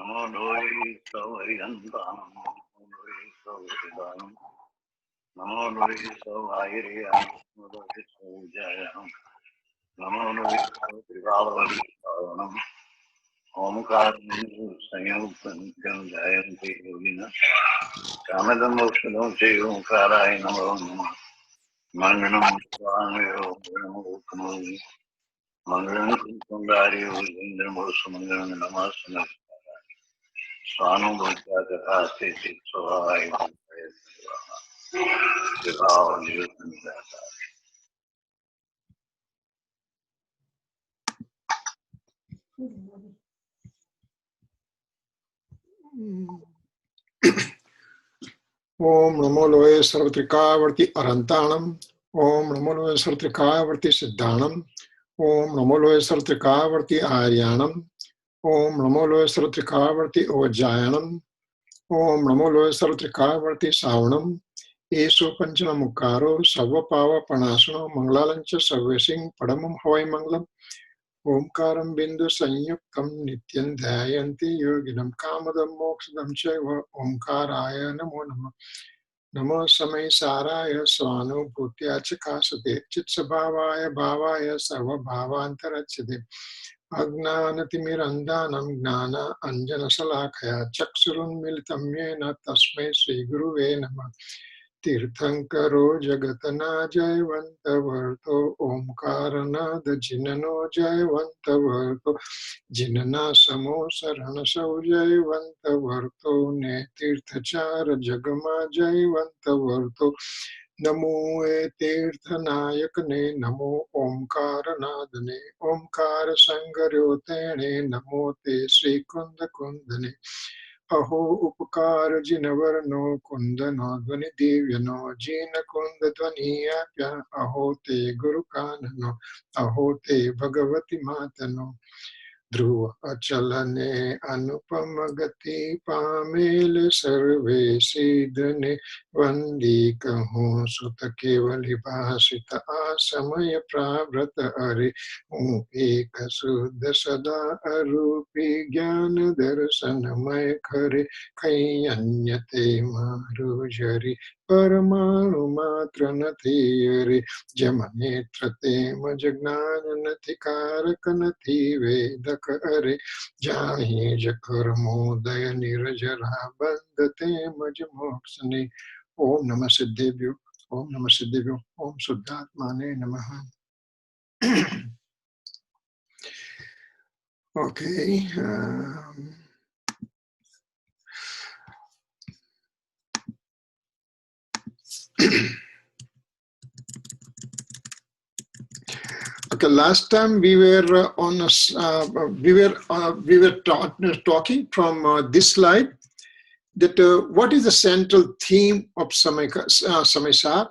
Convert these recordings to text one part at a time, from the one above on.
Namo Noi Savaryantam, Namo Noi Savaridanam, Namo Noi Savairiyam, Namo Noi Savijayam, Namo Noi Savaridanam, Omkaram Sanyam Jayanti Yogina, Kamadam Mokshanam Jai Omkaraya Namo Manganam Swamayo Namo Kamali, Manganam Kundari Indram Manganam Namasana. Swanu Bhutya Asti Swadhay Om Namo Loe Sarvatrikavarti Arantanam. Om Namo Loe Sarvatrikavarti Siddhanam. Om Namo Loe Sarvatrikavarti Aryanam. Om Namo Loe Sarvatrikavarti Ojayanam. Om Namo Loe Sarvatrikavarti Savanam. Eso Panchana Mukaro Savapava Panasano Manglalancha Savesing Padamam Havai Manglam. Omkaram Bindu Sanyuktam Nityan Dhayanti Yoginam Kamadam Moksadam Chaiva Omkaraya Namo Nama Namo Samaysaraya Swanu Bhutya Chakasate Chitsabhavaya Bhavaya Sarva Bhavantarachate Agnanatimirandanam Gnana Anjana Salakaya Chaksurun Militamyena Tasmai Sri Guruve Namah Tirthankaro Jagatana Jayvantavarto Omkarana the Jinano Jayvantavarto Jinana Samo Sarana Sau Jayvantavarto Ne Tirthachara Jagama Jayvantavarto Namo E Tirthanayakane Namo Omkaranadane Omkara Sangaryotene Namo Te Sri Kunda Kundane Aho Upakara Jinavarno Kundana Dvani Divyano Jina Kunda Dvani Apya Aho Te Guru Kanano Aho Te Bhagavati Matano Dhruva Achalane Anupamagati Pamele Sarve Siddhane Vandi Kaho Sutta Kevali Bhasita Asamaya Pravrata Ari Eka Suddha Sada Arupi Jnana Darsanamaya Khare Kayanyate Marujari Paramanu Matranati Jamanetrate Majagnanati Karakanati Veda Kare Jahi Jakarmo Daya Nirajara Bandate Majamoksani Om Namah Siddhebhyo Om Namah Siddhebhyo Om Suddhatmane Namaha. Okay. Okay, last time we were talking from this slide that what is the central theme of Samaysar.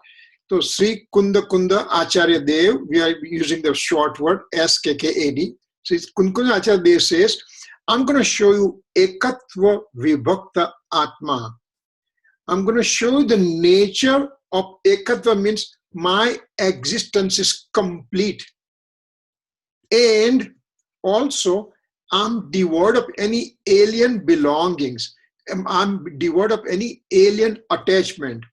So Sri Kunda Kunda Acharya Dev, we are using the short word SKKAD. So Kunda Kunda Acharya Dev says, I'm going to show you Ekatva Vibhakta Atma. I'm going to show you the nature of Ekatva, means my existence is complete. And also, I'm devoid of any alien belongings. I'm devoid of any alien attachment.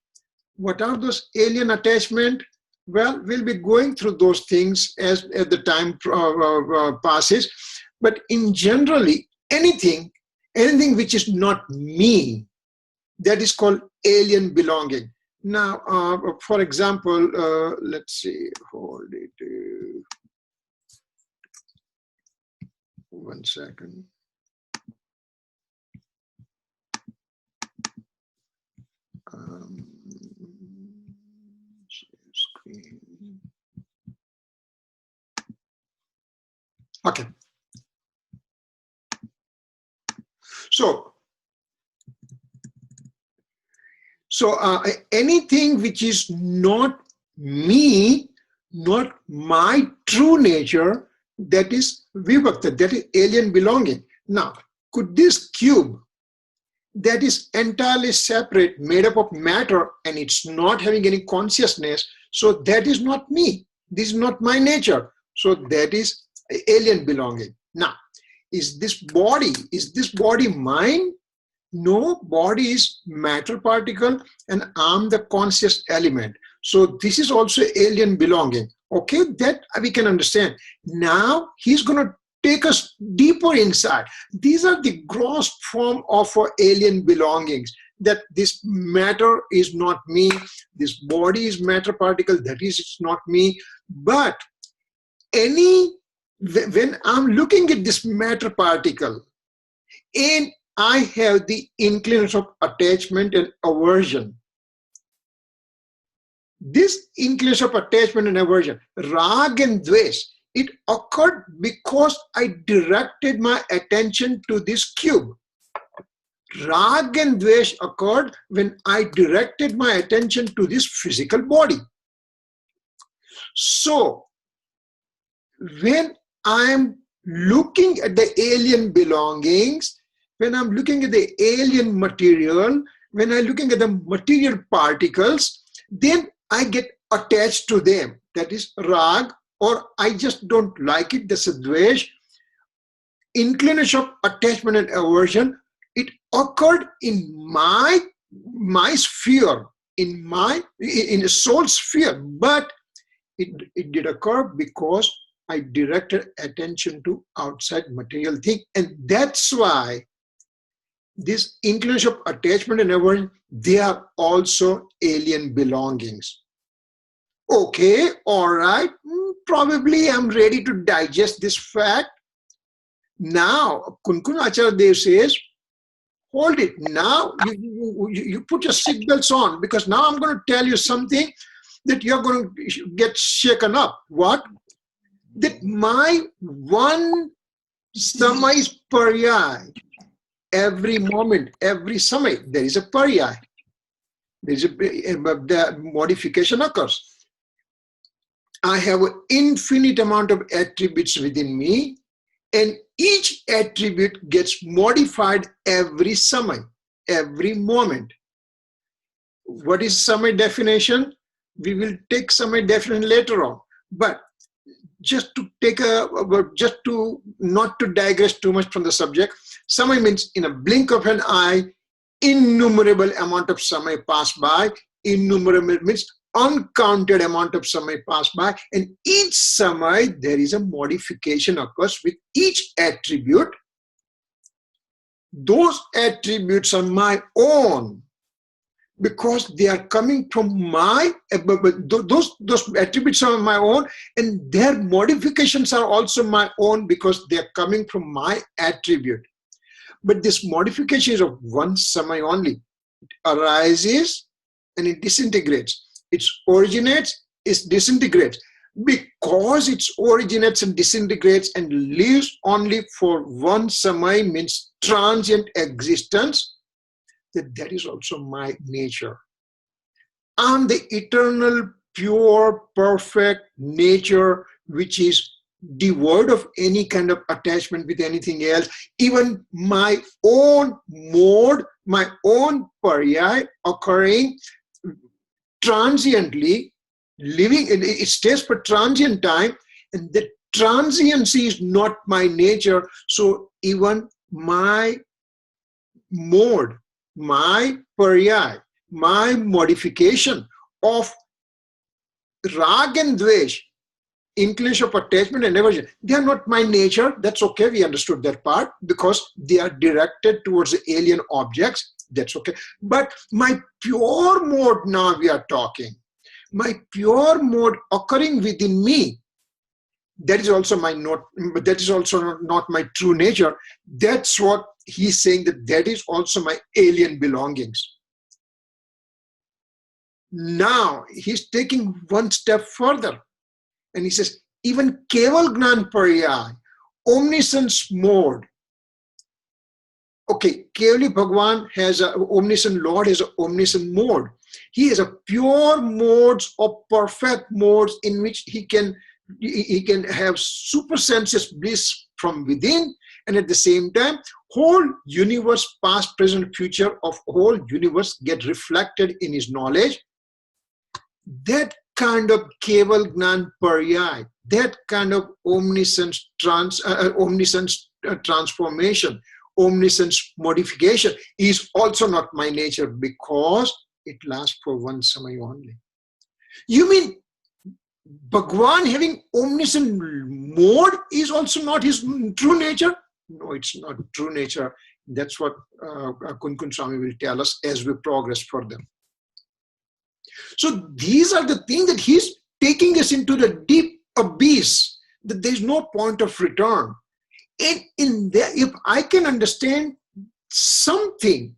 What are those alien attachment? Well, we'll be going through those things as the time passes. But in generally, anything which is not me, that is called alien belonging. Now, for example, let's see, hold it. One second. Screen. Okay. So anything which is not me, not my true nature, that is vibhakta, that is alien belonging. Now, could this cube that is entirely separate, made up of matter, and it's not having any consciousness, so that is not me. This is not my nature. So that is alien belonging. Now, Is this body mine? No, body is matter particle and I'm the conscious element. So this is also alien belonging. Okay, that we can understand. Now he's going to take us deeper inside. These are the gross form of our alien belongings. That this matter is not me, this body is matter particle, that is, it's not me. But when I'm looking at this matter particle and I have the inclination of attachment and aversion, this inclination of attachment and aversion, rag and dvesh, it occurred because I directed my attention to this cube. Rag and dvesh occurred when I directed my attention to this physical body. So, when I'm looking at the alien belongings, when I'm looking at the alien material, when I'm looking at the material particles, then I get attached to them. That is rag, or I just don't like it. That's a dvesh. Inclination of attachment and aversion, it occurred in my sphere, in a soul sphere, but it did occur because I directed attention to outside material thing. And that's why this inclination of attachment and aversion, they are also alien belongings. Okay, all right, probably I'm ready to digest this fact. Now, Kunkun Acharya Dev says, hold it. Now, you put your seatbelts on, because now I'm going to tell you something that you're going to get shaken up. What? That my one Samay Paryay, every moment, every Samay, there is a Paryay. The modification occurs. I have an infinite amount of attributes within me, and each attribute gets modified every Samay, every moment. What is Samay definition? We will take Samay definition later on. But just to not to digress too much from the subject, Samay means in a blink of an eye, innumerable amount of Samay pass by. Innumerable means uncounted amount of Samay pass by, and each Samay there is a modification occurs with each attribute. Those attributes are my own because they are coming from my, those attributes are my own, and their modifications are also my own because they are coming from my attribute. But this modification is of one Samay only. It arises and it disintegrates. It originates, it disintegrates. Because it originates and disintegrates and lives only for one Samay, means transient existence, that is also my nature. I'm the eternal, pure, perfect nature which is devoid of any kind of attachment with anything else. Even my own mode, my own paryay occurring transiently, living, it stays for transient time, and the transiency is not my nature. So even my mode, my paryay, my modification of rag and dvesh, inclination of attachment and aversion, they are not my nature. That's okay, we understood that part, because they are directed towards the alien objects. That's okay. But my pure mode, now we are talking, my pure mode occurring within me, that is also my that is also not my true nature. That's what he's saying, that is also my alien belongings. Now he's taking one step further, and he says, even Keval Gnan Paryay, omniscience mode. Okay, Kevali Bhagwan has a omniscient Lord, has an omniscient mode. He has a pure modes or perfect modes in which he can have super sensuous bliss from within, and at the same time, whole universe, past, present, future of whole universe get reflected in his knowledge. That kind of Keval Gnan Paryay, that kind of omniscience transformation, omniscience modification is also not my nature, because it lasts for one samay only. You mean Bhagwan having omniscient mode is also not his true nature? No, it's not true nature. That's what Kunkun Swami will tell us as we progress further. So these are the things that he's taking us into the deep abyss, that there's no point of return. And in there, if I can understand something,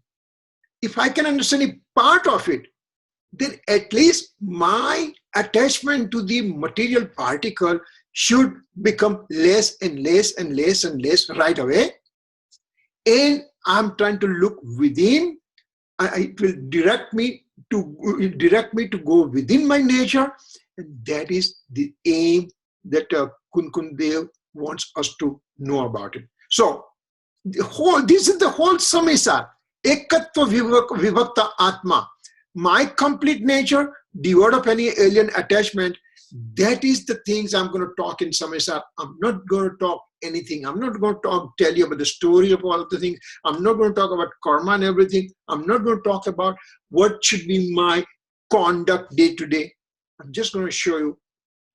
if I can understand a part of it, then at least my attachment to the material particle should become less and less and less and less right away. And I'm trying to look within. It will direct me to go within my nature, and that is the aim that Kunkun Dev wants us to know about it. So this is the whole Samaysar, Ekatva Vivakta Atma. My complete nature, devoid of any alien attachment. That is the things I'm going to talk in Samaysar. I'm not going to talk anything. I'm not going to tell you about the story of all of the things. I'm not going to talk about karma and everything. I'm not going to talk about what should be my conduct day to day. I'm just going to show you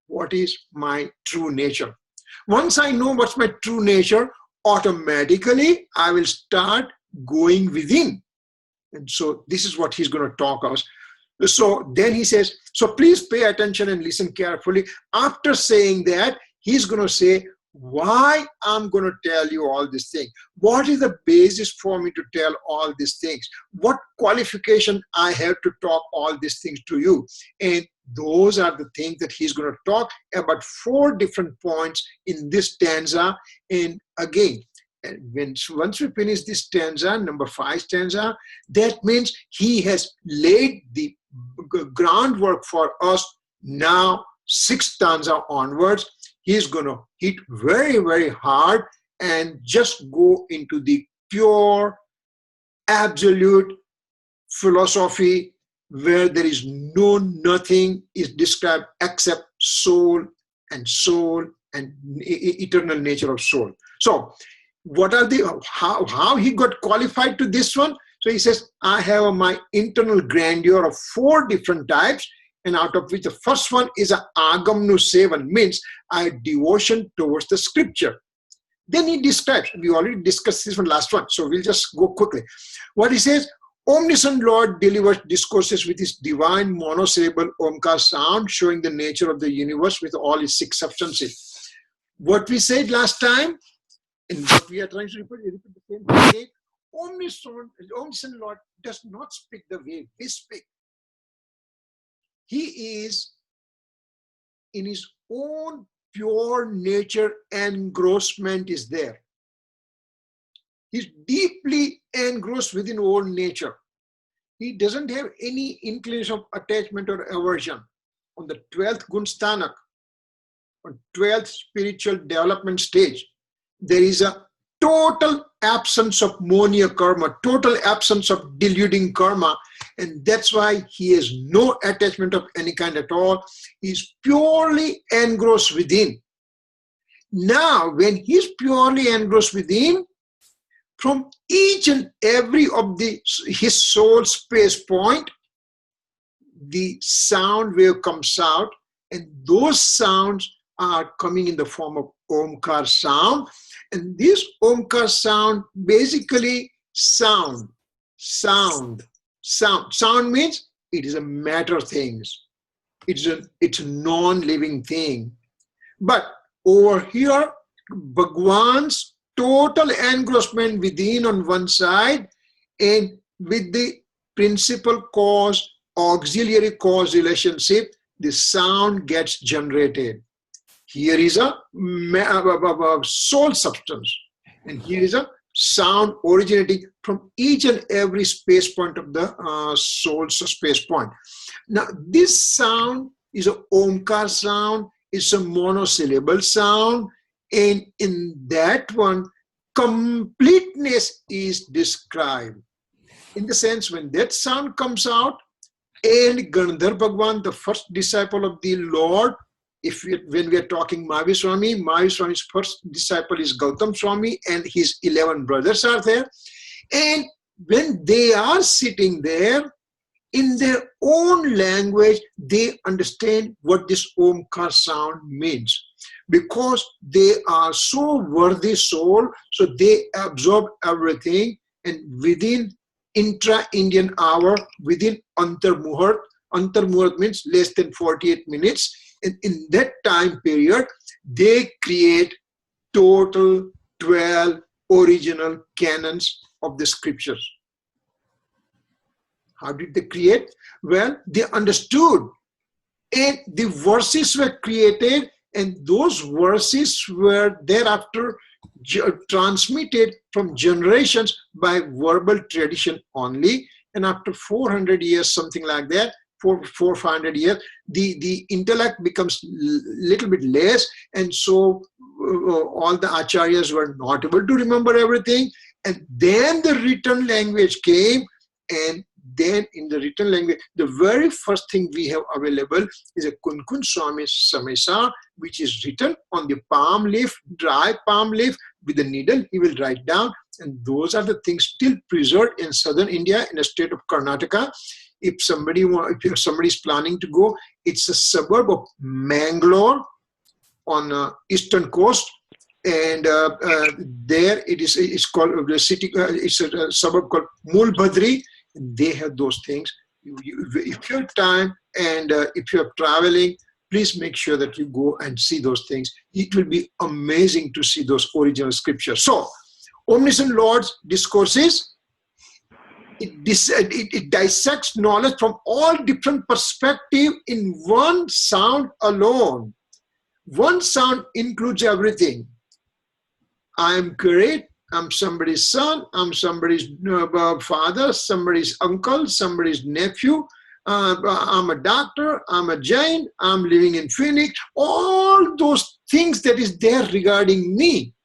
what is my true nature. Once I know what's my true nature, automatically I will start going within. And so this is what he's going to talk us. So then he says, so please pay attention and listen carefully. After saying that, he's going to say why I'm going to tell you all these things. What is the basis for me to tell all these things? What qualification I have to talk all these things to you? And those are the things that he's going to talk about 4 different points in this stanza. And again, once we finish this stanza, number 5 stanza, that means he has laid the groundwork for us. Now 6th stanza onwards, he's going to hit very, very hard and just go into the pure, absolute philosophy where there is nothing is described except soul and eternal nature of soul. So what are the, how he got qualified to this one? So he says, I have my internal grandeur of 4 different types, and out of which the first one is a agamnu sevan, means I devotion towards the scripture. Then he describes, we already discussed this one last one, so we'll just go quickly. What he says, omniscient Lord delivers discourses with his divine monosyllable Omkar sound, showing the nature of the universe with all its 6 substances. What we said last time, and what we are trying to repeat the same thing. Omniscient Lord does not speak the way we speak. He is in his own pure nature, engrossment is there. He's deeply engrossed within own nature. He doesn't have any inclination of attachment or aversion. On the 12th Gunstanak, on 12th spiritual development stage, there is a total absence of monia karma, total absence of deluding karma, and that's why he has no attachment of any kind at all. He's purely engrossed within. Now, when he's purely engrossed within, from each and every of his soul space point, the sound wave comes out, and those sounds are coming in the form of Omkar sound. And this Omkar sound, basically sound means it is a matter things. It's a non-living thing. But over here, Bhagwan's total engrossment within on one side, and with the principal cause, auxiliary cause relationship, the sound gets generated. Here is a soul substance, and here is a sound originating from each and every space point of the soul's space point. Now, this sound is a Omkar sound, it's a monosyllable sound, and in that one, completeness is described. In the sense, when that sound comes out, and Gandhar Bhagwan, the first disciple of the Lord, when we are talking Mahavishwami's first disciple is Gautam Swami, and his 11 brothers are there. And when they are sitting there, in their own language, they understand what this Omkar sound means. Because they are so worthy soul, so they absorb everything, and within intra-Indian hour, within Antar-Muhurt means less than 48 minutes, and in that time period, they create total 12 original canons of the scriptures. How did they create? Well, they understood, and the verses were created, and those verses were thereafter transmitted from generations by verbal tradition only. And after 400 years, something like that, 400-500 years, the intellect becomes little bit less, and so all the acharyas were not able to remember everything. And then the written language came, and then in the written language, the very first thing we have available is a Kunkun Swami Samaysar, which is written on the palm leaf, dry palm leaf, with a needle. He will write down, and those are the things still preserved in southern India, in the state of Karnataka. If somebody is planning to go, it's a suburb of Mangalore on eastern coast, and there it's called the city. It's a suburb called Mulbhadri. They have those things. If you have time and if you are traveling, please make sure that you go and see those things. It will be amazing to see those original scriptures. So, Omniscient Lord's discourses, it dissects knowledge from all different perspectives in one sound alone. One sound includes everything. I am Kirit. I'm somebody's son, I'm somebody's father, somebody's uncle, somebody's nephew, I'm a doctor, I'm a Jain, I'm living in Phoenix, all those things that is there regarding me.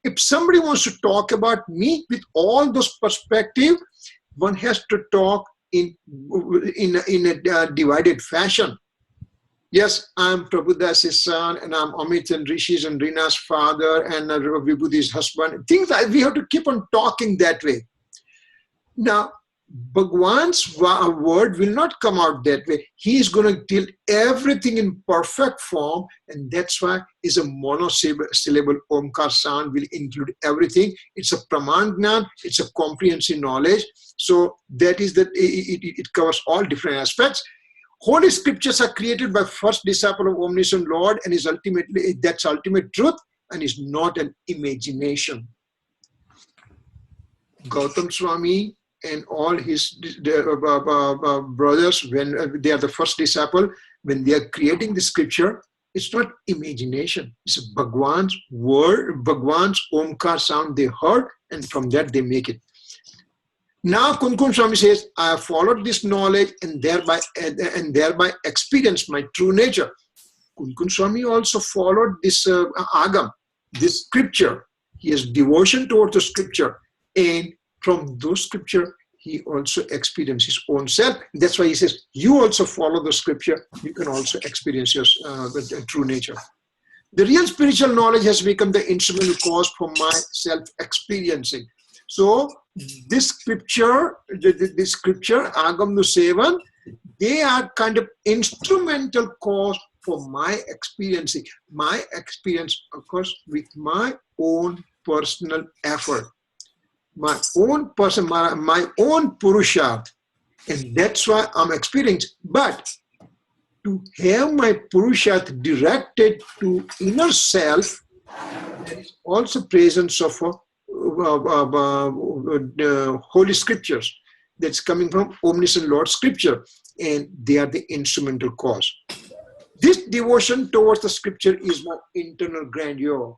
If somebody wants to talk about me with all those perspectives, one has to talk in a divided fashion. Yes, I'm Prabhudas's son, and I'm Amit and Rishi's and Rina's father, and Vibhudi's husband. Things that we have to keep on talking that way. Now, Bhagwan's word will not come out that way. He is going to tell everything in perfect form, and that's why it's a monosyllable Omkar sound will include everything. It's a Praman Gnan, it's a comprehensive knowledge. So that is that it covers all different aspects. Holy scriptures are created by first disciple of Omniscient Lord, and is ultimately, that's ultimate truth, and is not an imagination. Gautam Swami and all his brothers, when they are the first disciple, when they are creating the scripture, it's not imagination. It's Bhagwan's word, Bhagwan's Omkar sound they heard, and from that they make it. Now Kunkun Swami says, I have followed this knowledge and thereby experienced my true nature. Kunkun Swami also followed this agam, this scripture. He has devotion towards the scripture, and from those scripture, he also experienced his own self. That's why he says, you also follow the scripture, you can also experience your the true nature. The real spiritual knowledge has become the instrumental cause for my self-experiencing. So this scripture, Agam Nusevan, they are kind of instrumental cause for my experiencing. My experience, of course, with my own personal effort. My own person, my own Purusharth. And that's why I'm experiencing. But to have my Purusharth directed to inner self, there is also presence of Holy Scriptures that's coming from Omniscient Lord Scripture, and they are the instrumental cause. This devotion towards the Scripture is my internal grandeur.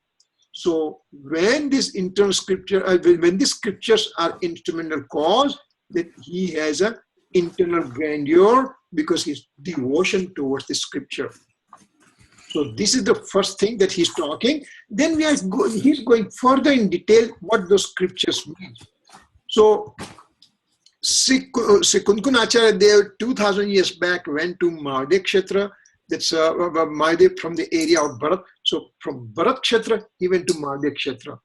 So when this internal Scripture, when these Scriptures are instrumental cause, that he has an internal grandeur because his devotion towards the Scripture. So this is the first thing that he's talking. Then he's going further in detail what those scriptures mean. So Kunkun Acharya Dev 2000 years back went to Mahadev Kshetra That's Mahadev from the area of Bharat. So from Bharat Kshetra, he went to Mahadev Kshetra.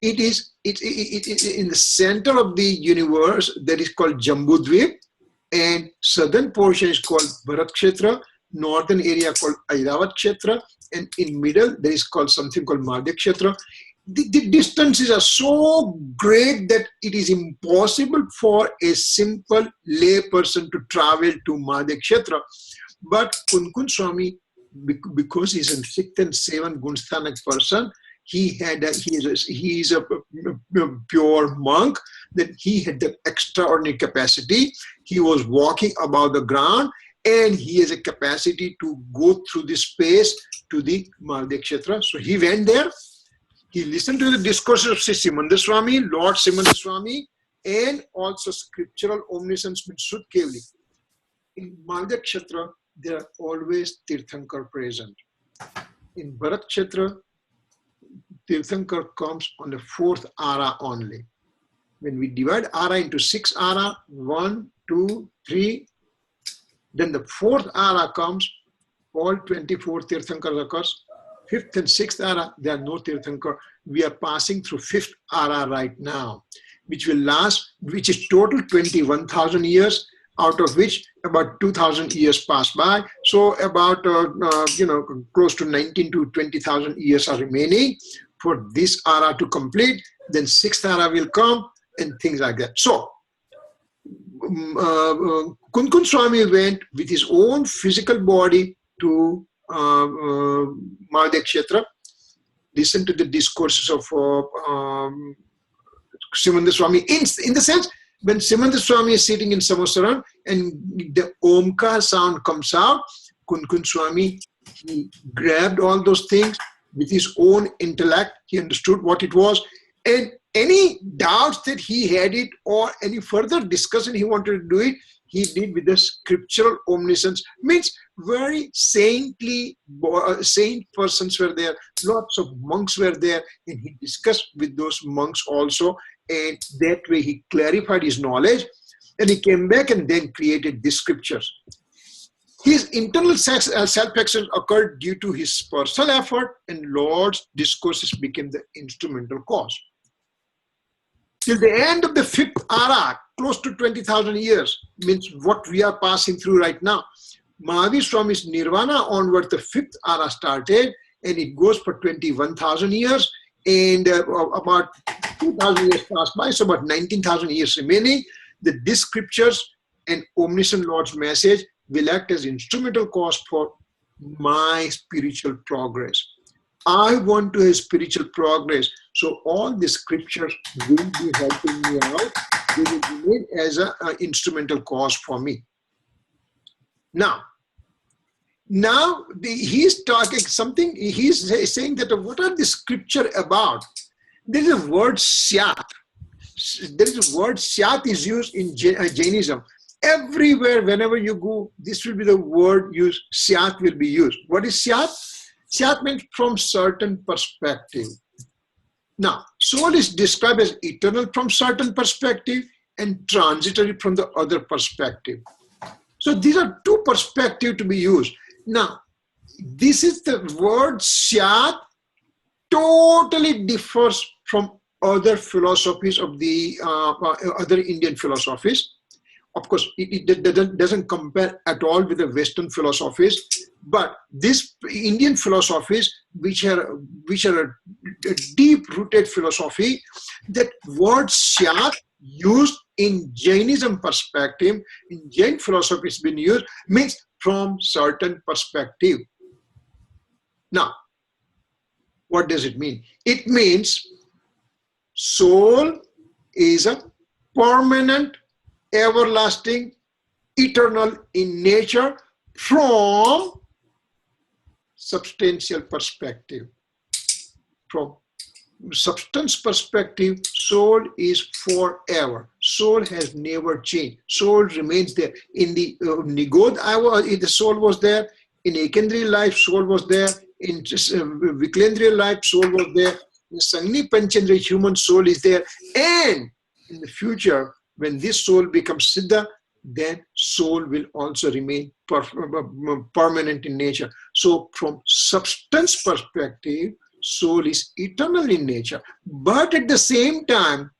It is in the center of the universe that is called Jambudvip, and southern portion is called Bharat Kshetra, northern area called Airavat Kshetra, and in middle there is called something called Mahadev Kshetra. The distances are so great that it is impossible for a simple lay person to travel to Mahadev Kshetra. But Kunkun Swami, because he's a 6th and 7th Gunsthanak person, he is a pure monk, that he had the extraordinary capacity. He was walking above the ground, and he has a capacity to go through the space to the Mahadev Kshetra. So he went there. He listened to the discourses of Sri Simandar Swami, Lord Simandar Swami, and also scriptural omniscience with Sud Kevli. In Mahadev Kshetra, there are always Tirthankar present. In Bharat Kshetra, Tirthankar comes on the 4th ara only. When we divide ara into 6 ara, 1, 2, 3, then the 4th ara comes, all 24 Tirthankars occurs. 5th and 6th ara, there are no Tirthankar. We are passing through 5th ara right now, which will last, which is total 21,000 years, out of which about 2,000 years pass by. So about, close to 19 to 20,000 years are remaining for this ara to complete. Then 6th ara will come and things like that. So Kunkun Swami went with his own physical body to Mahadev Kshetra, listened to the discourses of Simandar Swami, in the sense, when Simandar Swami is sitting in Samaysar and the Omkar sound comes out, Kunkun Swami, he grabbed all those things with his own intellect. He understood what it was, and any doubts that he had it or any further discussion he wanted to do it, he did with the scriptural omniscience. Means very saintly, saint persons were there, lots of monks were there, and he discussed with those monks also, and that way he clarified his knowledge, and he came back and then created these scriptures. His internal self-excellence occurred due to his personal effort, and Lord's discourses became the instrumental cause. Till the end of the 5th ara, close to 20,000 years, means what we are passing through right now. Mahavir Swami's Nirvana onward, the 5th ara started, and it goes for 21,000 years, and about 2,000 years passed by, so about 19,000 years remaining. That these scriptures and omniscient Lord's message will act as instrumental cause for my spiritual progress. I want to have spiritual progress, so all the scriptures will be helping me out. They will remain as an instrumental cause for me. Now he's talking something, he's saying that what are the scripture about? There is a word syat. There is a word syat is used in Jainism. Everywhere, whenever you go, this will be the word used, syat will be used. What is syat? Syat means from certain perspective. Now, soul is described as eternal from certain perspective and transitory from the other perspective. So these are two perspectives to be used. Now, this is the word syat totally differs from other philosophies of the other Indian philosophies. Of course, it doesn't compare at all with the Western philosophies, but these Indian philosophies, which are a deep-rooted philosophy, that word syat used in Jainism perspective, in Jain philosophy has been used, means from certain perspective. Now, what does it mean? It means soul is a permanent, everlasting, eternal in nature from substantial perspective. From substance perspective, soul is forever. Soul has never changed. Soul remains there. In the Nigod, the soul was there. In Ekendriya life, soul was there. In Viklendriya life, soul was there. In Sangni Panchendriya, human soul is there. And in the future, when this soul becomes Siddha, then soul will also remain permanent in nature. So from substance perspective, soul is eternal in nature. But at the same time,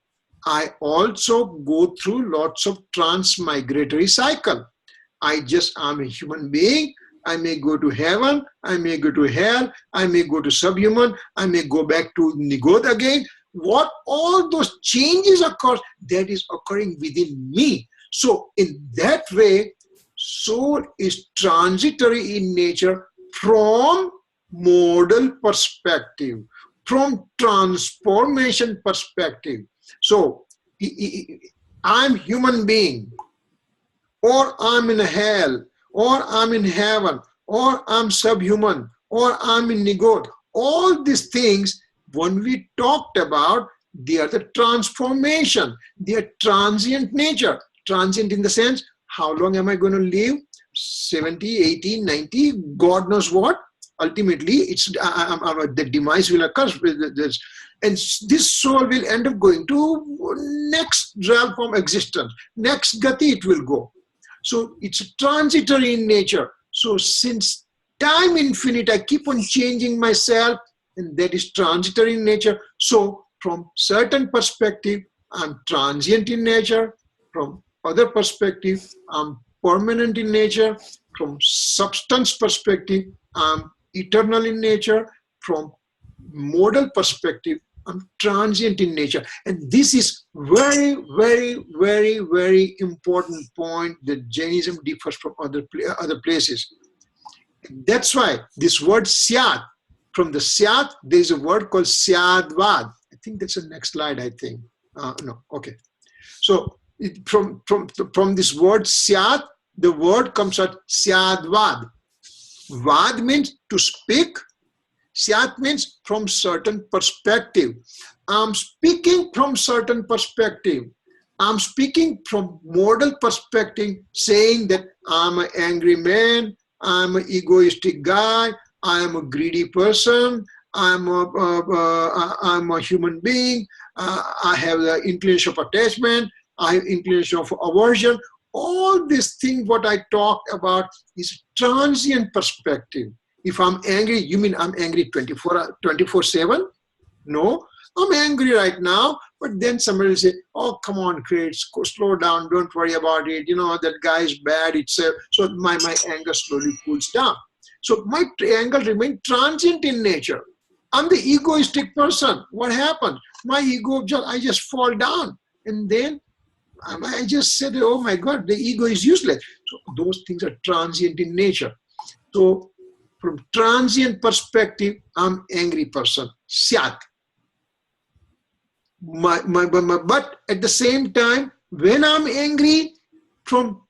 I also go through lots of transmigratory cycle. I'm a human being. I may go to heaven, I may go to hell, I may go to subhuman, I may go back to Nigod again. What all those changes occur, that is occurring within me. So in that way, soul is transitory in nature from modal perspective, from transformation perspective. So I'm human being, or I'm in hell, or I'm in heaven, or I'm subhuman, or I'm in Nigod. All these things, when we talked about, they are the transformation. They are transient nature. Transient in the sense, how long am I going to live? 70, 80, 90, God knows what. Ultimately, it's the demise will occur. And this soul will end up going to next realm from existence. Next gati it will go. So it's transitory in nature. So since time infinite, I keep on changing myself, and that is transitory in nature. So from certain perspective, I'm transient in nature. From other perspective, I'm permanent in nature. From substance perspective, I'm eternal in nature. From modal perspective, I'm transient in nature. And this is very, very, very, very important point that Jainism differs from other places. That's why this word syat, from the syat, there's a word called syadvad. I think that's the next slide, I think. No, okay. So from this word syat, the word comes out syadvad. Vad means to speak. Syat means from certain perspective. I'm speaking from certain perspective. I'm speaking from modal perspective, saying that I'm an angry man, I'm an egoistic guy, I'm a greedy person, I'm a human being, I have the inclination of attachment, I have inclination of aversion. All these things what I talked about is transient perspective. If I'm angry, you mean I'm angry 24/7? No, I'm angry right now, but then somebody will say, oh, come on, Kirit, slow down, don't worry about it. You know, that guy is bad. So my anger slowly cools down. So my anger remains transient in nature. I'm the egoistic person. What happened? My ego, I just fall down. And then I just said, oh my God, the ego is useless. So those things are transient in nature. So from transient perspective, I'm angry person, syat. But at the same time, when I'm angry, from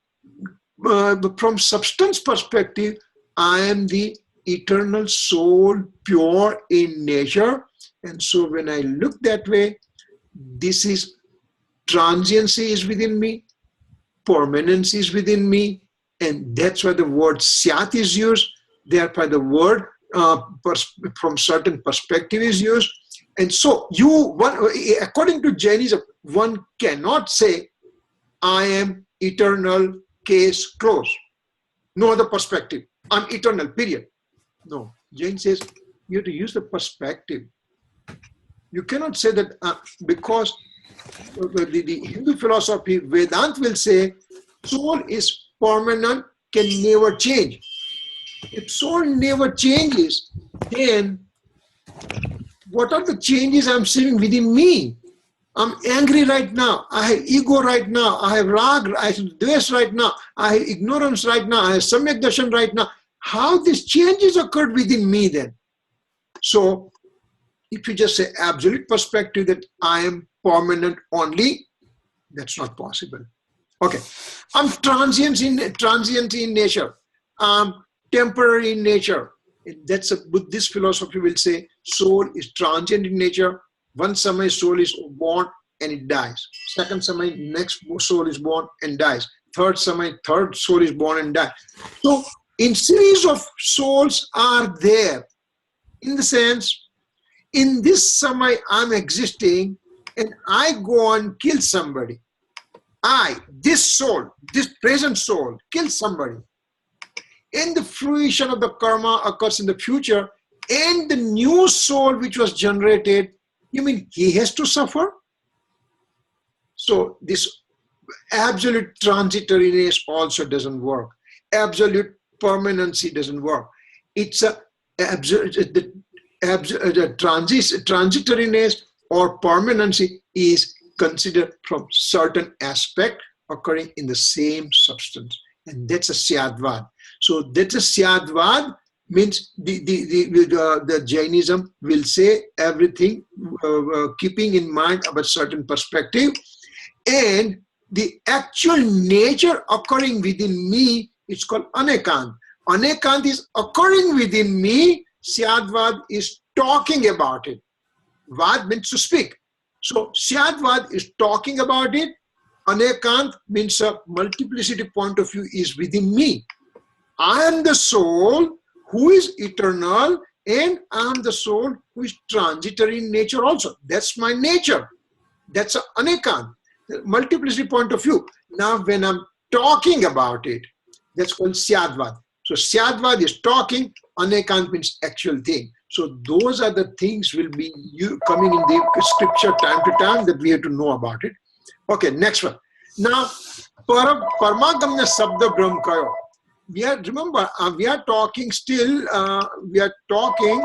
substance perspective, I am the eternal soul, pure in nature. And so when I look that way, this is transiency is within me, permanence is within me, and that's why the word syat is used. Therefore, the word from certain perspective is used. And so, according to Jainism, one cannot say, I am eternal, case closed. No other perspective. I'm eternal, period. No. Jain says, you have to use the perspective. You cannot say that because the Hindu philosophy, Vedanta will say, soul is permanent, can never change. If soul never changes, then what are the changes I'm seeing within me? I'm angry right now. I have ego right now. I have rag, I have dvesh right now. I have ignorance right now. I have samyak darshan right now. How these changes occurred within me then? So if you just say absolute perspective that I am permanent only, that's not possible. Okay, I'm transient in nature. I'm temporary in nature. That's a Buddhist philosophy will say soul is transient in nature. One samay soul is born and it dies. Second samay, next soul is born and dies. Third samay, third soul is born and dies. So in series of souls are there. In the sense, in this samay I'm existing and I go and kill somebody. this soul, this present soul, kills somebody, and the fruition of the karma occurs in the future, and the new soul which was generated, you mean he has to suffer? So this absolute transitoriness also doesn't work. Absolute permanency doesn't work. It's a transitoriness or permanency is considered from certain aspect occurring in the same substance, and that's a Syadvad. So that's a Syadvad, means the Jainism will say everything keeping in mind about certain perspective, and the actual nature occurring within me, it's called Anekant. Anekant is occurring within me. Syadvad is talking about it. Vad means to speak. So Syadvad is talking about it. Anekant means a multiplicity point of view is within me. I am the soul who is eternal, and I am the soul who is transitory in nature also. That's my nature. That's an Anekant, multiplicity point of view. Now when I'm talking about it, that's called Syadvad. So Syadvad is talking, Anekant means actual thing. So those are the things will be coming in the scripture time to time that we have to know about it. Okay, next one. Now, Paramagamya Sabda Brahmkayo. Remember, we are talking still, we are talking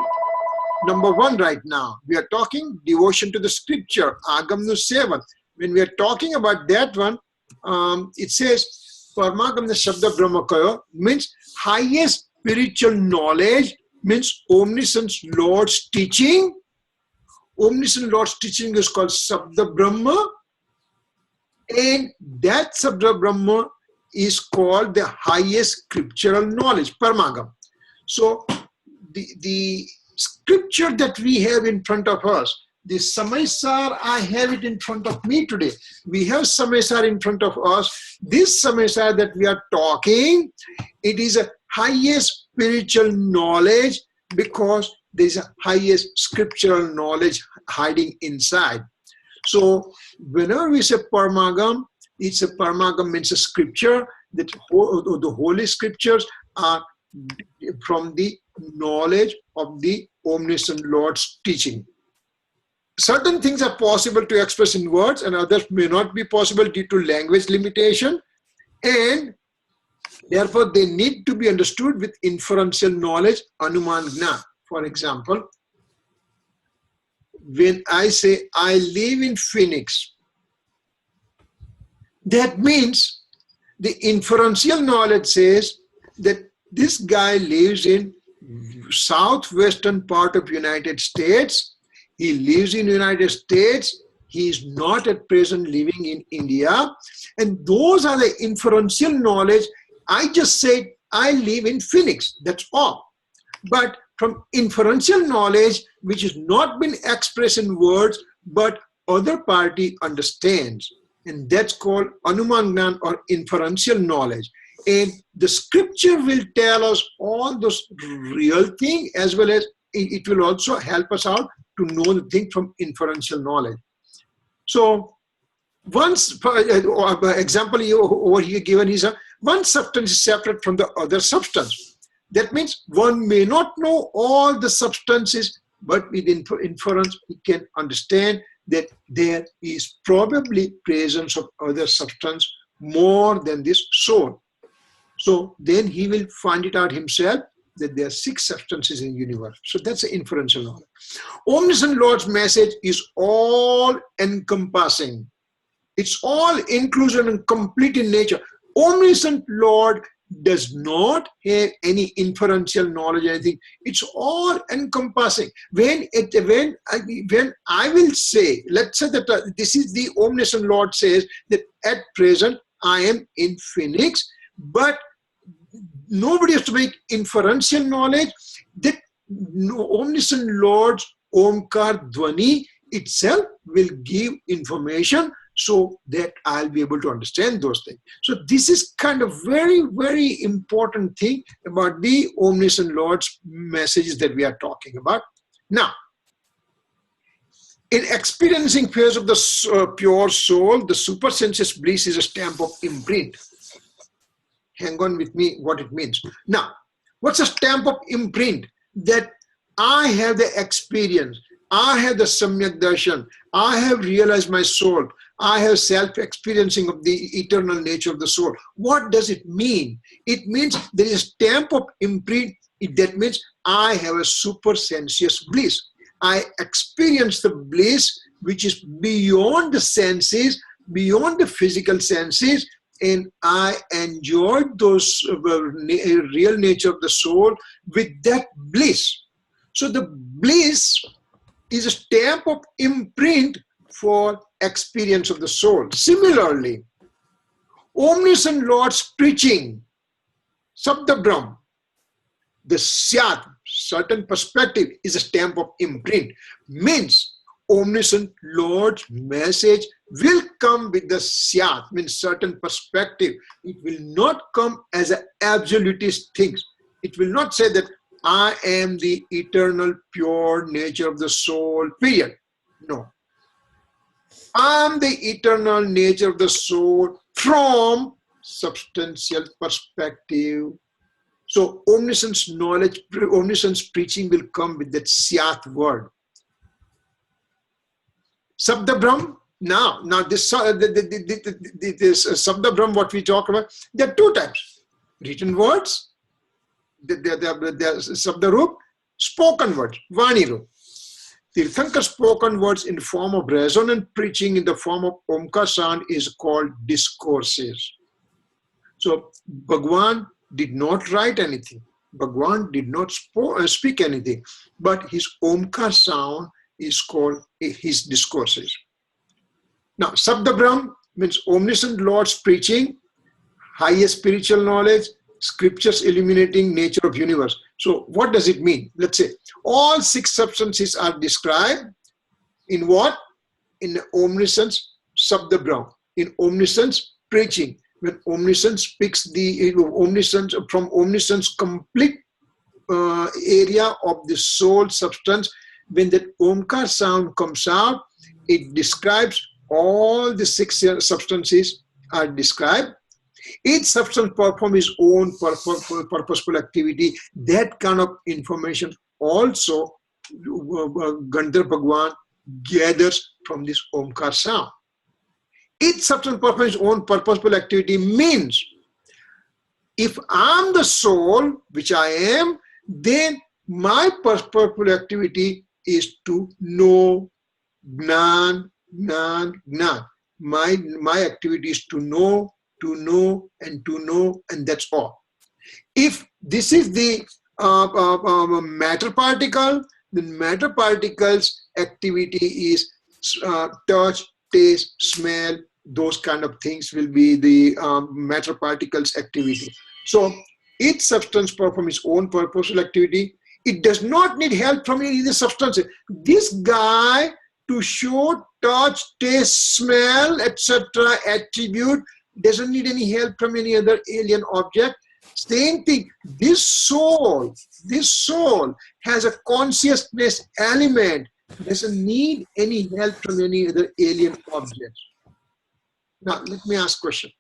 number 1 right now. We are talking devotion to the scripture, Agamnu Sevan. When we are talking about that one, it says, Paramagamya Sabda Brahmakayo means highest spiritual knowledge, means omniscient Lord's teaching. Omniscient Lord's teaching is called Sabda Brahma, and that Sabda Brahma is called the highest scriptural knowledge, Paramagam. So the scripture that we have in front of us, the Samaysar, I have it in front of me today. We have Samaysar in front of us. This Samaysar that we are talking, it is a highest spiritual knowledge because there is a highest scriptural knowledge hiding inside. So whenever we say Paramagam, it's a Paramagam means a scripture, that the holy scriptures are from the knowledge of the omniscient Lord's teaching. Certain things are possible to express in words and others may not be possible due to language limitation, and therefore they need to be understood with inferential knowledge, Anuman Gna. For example, when I say I live in Phoenix, that means the inferential knowledge says that this guy lives in southwestern part of United States. He lives in United States. He is not at present living in India. And those are the inferential knowledge. I just said, I live in Phoenix. That's all. But from inferential knowledge, which has not been expressed in words, but other party understands. And that's called Anuman or inferential knowledge. And the scripture will tell us all those real things, as well as it will also help us out to know the thing from inferential knowledge. So once, example over here given is one substance is separate from the other substance. That means one may not know all the substances, but with inference we can understand that there is probably presence of other substance more than this soul. So then he will find it out himself that there are 6 substances in the universe. So that's the inferential knowledge. Omniscient Lord's message is all encompassing. It's all inclusive and complete in nature. Omniscient Lord does not have any inferential knowledge or anything. It's all encompassing. When I will say, let's say that this is the omniscient Lord says that at present I am in Phoenix, but nobody has to make inferential knowledge. That omniscient Lord's Omkar Dvani itself will give information so that I'll be able to understand those things. So this is kind of very, very important thing about the omniscient Lord's messages that we are talking about. Now, In experiencing phase of the pure soul, the supersensuous bliss is a stamp of imprint. Hang on with me what it means. Now, what's a stamp of imprint? That I have the experience, I have the samyak darshan, I have realized my soul, I have self-experiencing of the eternal nature of the soul. What does it mean? It means there is a stamp of imprint. That means I have a supersensuous bliss. I experience the bliss which is beyond the senses, beyond the physical senses, and I enjoyed those real nature of the soul with that bliss. So the bliss is a stamp of imprint for experience of the soul. Similarly, omniscient Lord's preaching, Sabda Brahm, the Syat, certain perspective, is a stamp of imprint. Means omniscient Lord's message will come with the Syat, means certain perspective. It will not come as an absolutist thing. It will not say that I am the eternal pure nature of the soul, period. No. I am the eternal nature of the soul from substantial perspective. So omniscience knowledge, omniscience preaching will come with that Syat word. Sabda Brahm, now this Sabda Brahm, what we talk about, there are two types. Written words, the Sabda Rup, spoken words, Vani Rup. Tirthankar spoken words in the form of resonant preaching in the form of Omkar sound is called discourses. So Bhagwan did not write anything. Bhagwan did not speak anything. But his Omkar sound is called his discourses. Now, Sabda Brahm means omniscient Lord's preaching, highest spiritual knowledge, scriptures illuminating nature of universe. So what does it mean? Let's say all six substances are described in what? In omniscience, Sabda Brahm, in omniscience preaching. When omniscience speaks the omniscience from omniscience complete area of the soul substance, when that Omkar sound comes out, it describes all the six substances are described. Each substance performs its own purposeful activity. That kind of information also Gandhar Bhagwan gathers from this Omkar sound. Each substance performs its own purposeful activity means if I'm the soul, which I am, then my purposeful activity is to know, Gnan. My activity is to know, and that's all. If this is the matter particle, then matter particles activity is touch, taste, smell, those kind of things will be the matter particles activity. So each substance performs its own purposeful activity. It does not need help from any other substance. This guy to show touch, taste, smell, etc. attribute doesn't need any help from any other alien object. Same thing, this soul has a consciousness element, doesn't need any help from any other alien object. Now, let me ask a question.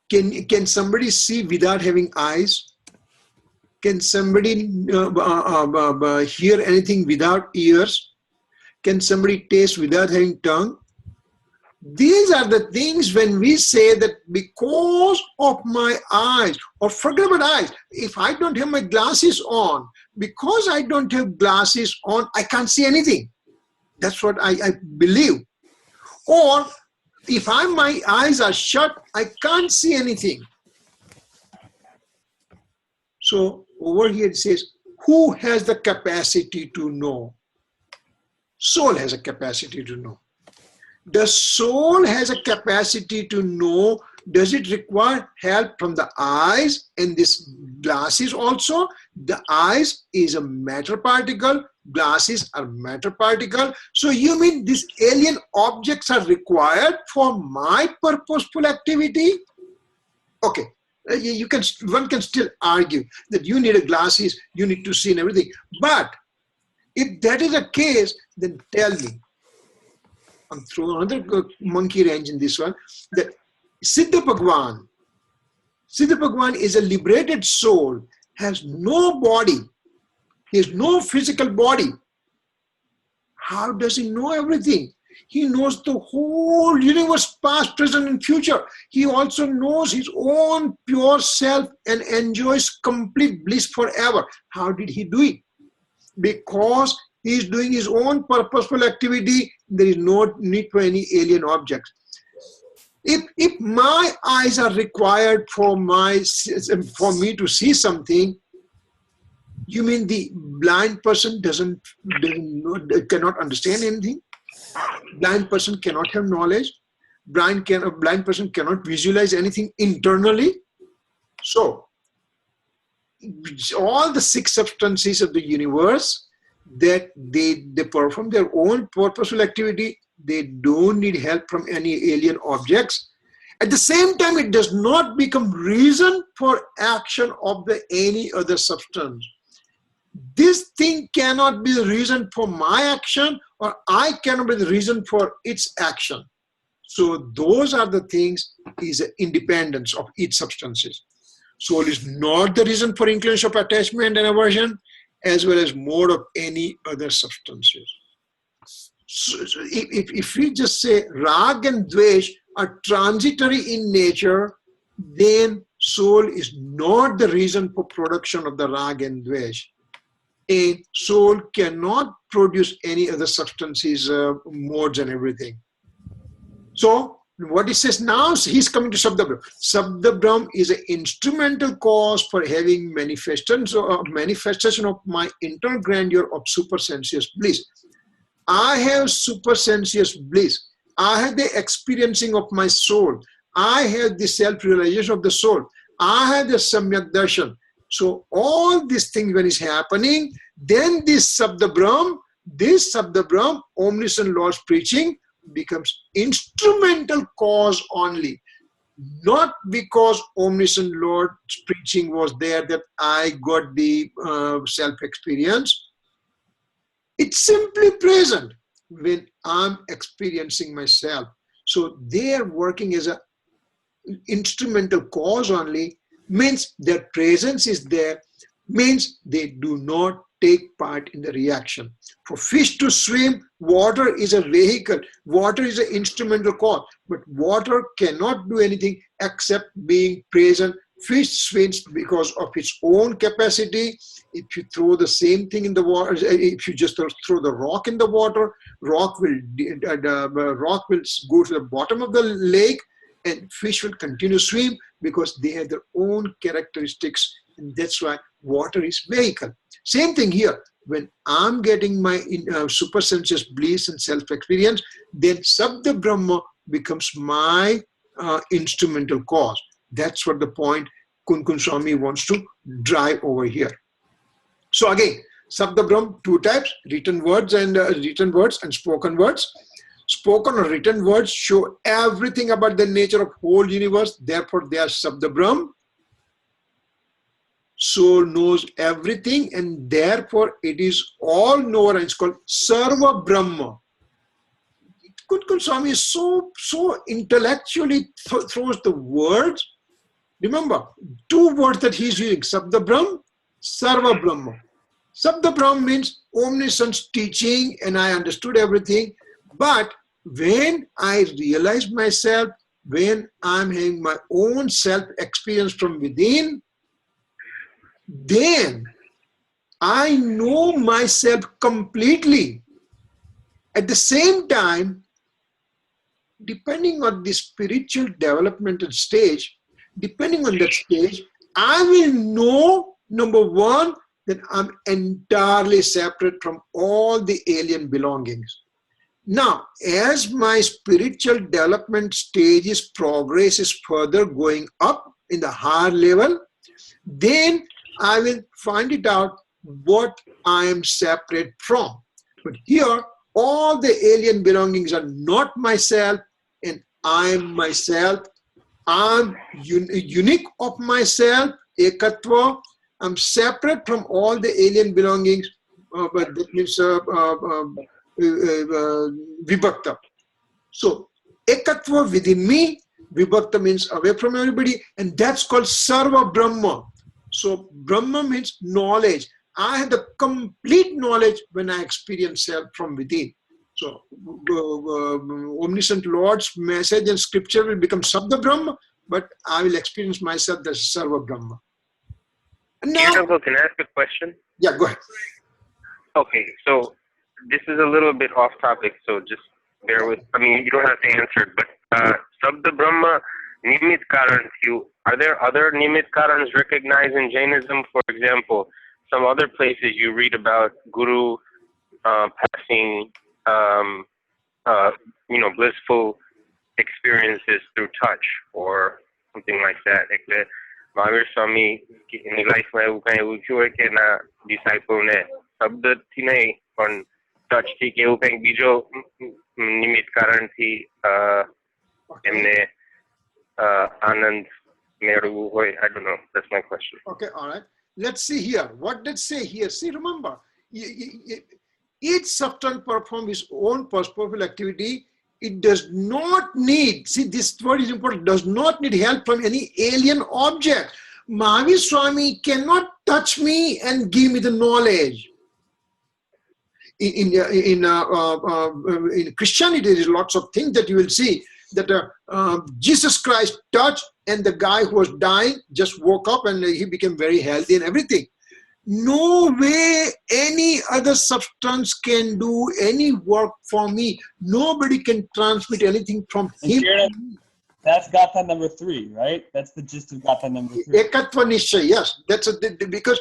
Can somebody see without having eyes? Can somebody hear anything without ears? Can somebody taste without having tongue? These are the things when we say that because of my eyes, or forget about eyes, if I don't have my glasses on, because I don't have glasses on, I can't see anything. That's what I believe. Or if my eyes are shut, I can't see anything. So over here it says, who has the capacity to know? Soul has a capacity to know. The soul has a capacity to know. Does it require help from the eyes and this glasses also? The eyes is a matter particle, glasses are matter particle. So you mean these alien objects are required for my purposeful activity? Okay, one can still argue that you need a glasses, you need to see and everything. But If that is the case, then tell me. I'm throwing another monkey wrench in this one. That Siddha Bhagwan is a liberated soul, has no body, he has no physical body. How does he know everything? He knows the whole universe, past, present, and future. He also knows his own pure self and enjoys complete bliss forever. How did he do it? Because he is doing his own purposeful activity. There is no need for any alien objects. If my eyes are required for me to see something, you mean the blind person cannot understand anything? Blind person cannot have knowledge. Blind person cannot visualize anything internally. So, all the 6 substances of the universe, that they perform their own purposeful activity. They don't need help from any alien objects. At the same time, it does not become reason for action of any other substance. This thing cannot be the reason for my action, or I cannot be the reason for its action. So those are the things, is independence of each substances. Soul is not the reason for inclination of attachment and aversion, as well as mode of any other substances. So if we just say Rag and Dvesh are transitory in nature, then soul is not the reason for production of the Rag and Dvesh. A soul cannot produce any other substances, modes and everything. So what he says now, he's coming to Sabda Brahm. Sabda Brahm is an instrumental cause for having manifestation of my internal grandeur of supersensuous bliss. I have supersensuous bliss. I have the experiencing of my soul. I have the self-realization of the soul. I have the Samyak Darshan. So all these things when it's happening, then this Sabda Brahm, omniscient Lord's preaching, becomes instrumental cause only. Not because omniscient Lord's preaching was there that I got the self-experience. It's simply present when I'm experiencing myself. So they are working as an instrumental cause only, means their presence is there, means they do not take part in the reaction. For fish to swim, water is a vehicle, water is an instrumental cause, but water cannot do anything except being present. Fish swims because of its own capacity. If you throw the same thing in the water, if you just throw the rock in the water, rock will go to the bottom of the lake, and fish will continue to swim because they have their own characteristics, and that's why water is vehicle. Same thing here. When I'm getting my supersensuous bliss and self-experience, then Sabda Brahma becomes my instrumental cause. That's what the point Kunkun Swami wants to drive over here. So again, Sabda Brahma, 2 types, written words and spoken words. Spoken or written words show everything about the nature of whole universe. Therefore, they are Sabda Brahma. Soul knows everything, and therefore it is all knower, and it's called Sarva Brahma. Kunkun Swami is so intellectually throws the words. Remember, 2 words that he's using, Sabda Brahma, Sarva Brahma. Sabda Brahma means omniscience teaching, and I understood everything. But when I realize myself, when I'm having my own self-experience from within, then I know myself completely. At the same time, depending on the spiritual developmental stage, depending on that stage, I will know, number 1, that I'm entirely separate from all the alien belongings. Now, as my spiritual development stages progress is further going up in the higher level, then I will find it out what I am separate from. But here, all the alien belongings are not myself, and I am myself. I'm unique of myself, ekatva. I'm separate from all the alien belongings. but that means vibhakta. So ekatva within me, vibhakta means away from everybody, and that's called sarva brahma. So Brahma means knowledge. I have the complete knowledge when I experience self from within. So omniscient Lord's message and scripture will become Sabda Brahma, but I will experience myself as Sarva Brahma. Now, Uncle, can I ask a question? Yeah, go ahead. Okay, so this is a little bit off topic, so just bear with. I mean, you don't have to answer it, but Sabda Brahma, Nimit Karan, are there other Nimit Karans recognized in Jainism? For example, some other places you read about Guru passing, blissful experiences through touch or something like that. Like Mahavir Swami in life માં એવું કઈ એવું થયું હોય કે ના disciple ને શબ્દથી નહીં પણ touch થી કે એવું કઈ બીજો નિમિત્ત કારણથી એમને આનંદ મેળવવું હોય. I don't know. That's my question. Okay, all right. Let's see here. What did it say here? See, remember, each substance performs its own purposeful activity. It does not need, see, this word is important, does not need help from any alien object. Mahavir Swami cannot touch me and give me the knowledge. In Christianity, there is lots of things that you will see that Jesus Christ touched, and the guy who was dying just woke up and he became very healthy and everything. No way any other substance can do any work for me. Nobody can transmit anything from him. That's Gatha number 3, right? That's the gist of Gatha number 3. Ekatva Nishya, yes. That's because